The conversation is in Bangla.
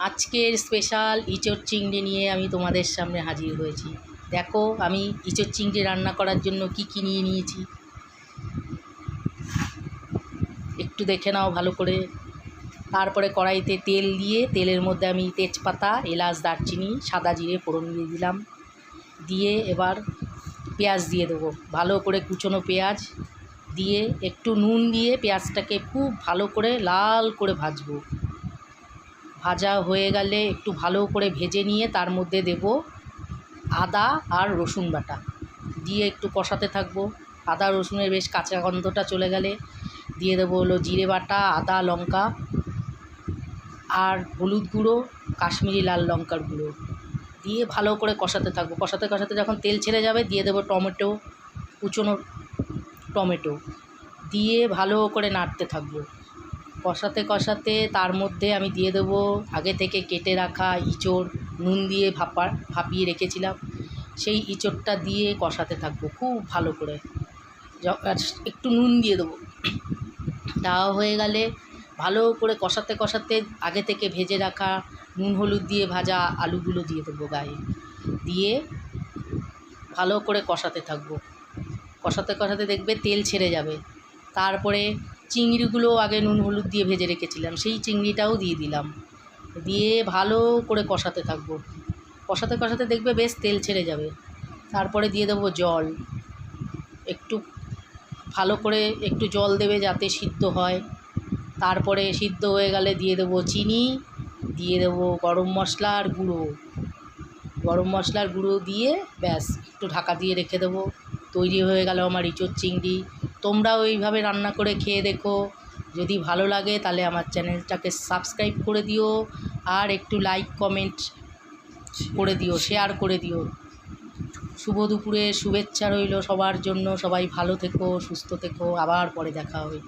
আজকের স্পেশাল ইঁচড় চিংড়ি নিয়ে আমি তোমাদের সামনে হাজির হয়েছি। দেখো আমি ইঁচড় চিংড়ি রান্না করার জন্য কি কি নিয়ে নিয়েছি, একটু দেখে নাও ভালো করে। তারপরে কড়াইতে তেল দিয়ে তেলের মধ্যে আমি তেজপাতা, এলাচ, দারচিনি, সাদা জিরে ফোড়ন দিয়ে দিলাম। দিয়ে এবার পেঁয়াজ দিয়ে দেবো, ভালো করে কুচনো পেঁয়াজ দিয়ে একটু নুন দিয়ে পেঁয়াজটাকে খুব ভালো করে লাল করে ভাজবো। ভাজা হয়ে গেলে একটু ভালো করে ভেজে নিয়ে তার মধ্যে দেব আদা আর রসুন বাটা, দিয়ে একটু কষাতে থাকবো। আদা রসুনের বেশ কাঁচা গন্ধটা চলে গেলে দিয়ে দেবো হলো জিরে বাটা, আদা, লঙ্কা আর হলুদ গুঁড়ো, কাশ্মীরি লাল লঙ্কার গুঁড়ো দিয়ে ভালো করে কষাতে থাকবো। কষাতে কষাতে যখন তেল ছেড়ে যাবে দিয়ে দেবো টমেটো, কুচনো টমেটো দিয়ে ভালো করে নাড়তে থাকবো। কষাতে কষাতে তার মধ্যে আমি দিয়ে দেবো আগে থেকে কেটে রাখা ইঁচড়, নুন দিয়ে ভাপিয়ে রেখেছিলাম, সেই ইঁচড়টা দিয়ে কষাতে থাকবো খুব ভালো করে। একটু নুন দিয়ে দেবো। দেওয়া হয়ে গেলে ভালো করে কষাতে কষাতে আগে থেকে ভেজে রাখা নুন হলুদ দিয়ে ভাজা আলুগুলো দিয়ে দেবো গায়ে, দিয়ে ভালো করে কষাতে থাকবো। কষাতে কষাতে দেখবে তেল ছেড়ে যাবে। তারপরে চিংড়িগুলো আগে নুন হলুদ দিয়ে ভেজে রেখেছিলাম, সেই চিংড়িটাও দিয়ে দিলাম। দিয়ে ভালো করে কষাতে থাকবো। কষাতে কষাতে দেখবে বেশ তেল ছেড়ে যাবে। তারপরে দিয়ে দেবো জল, একটু ভালো করে একটু জল দেবে যাতে সিদ্ধ হয়। তারপরে সিদ্ধ হয়ে গেলে দিয়ে দেবো চিনি, দিয়ে দেবো গরম মশলার গুঁড়ো। গরম মশলার গুঁড়ো দিয়ে ব্যাস একটু ঢাকা দিয়ে রেখে দেবো। তৈরি হয়ে গেল আমার ইঁচড় চিংড়ি। তোমরাও এইভাবে রান্না করে খেয়ে দেখো। যদি ভালো লাগে তাহলে আমার চ্যানেলটাকে সাবস্ক্রাইব করে দিও, আর একটু লাইক কমেন্ট করে দিও, শেয়ার করে দিও। শুভ দুপুরে শুভেচ্ছা রইল সবার জন্য। সবাই ভালো থেকো, সুস্থ থেকো। আবার পরে দেখা হবে।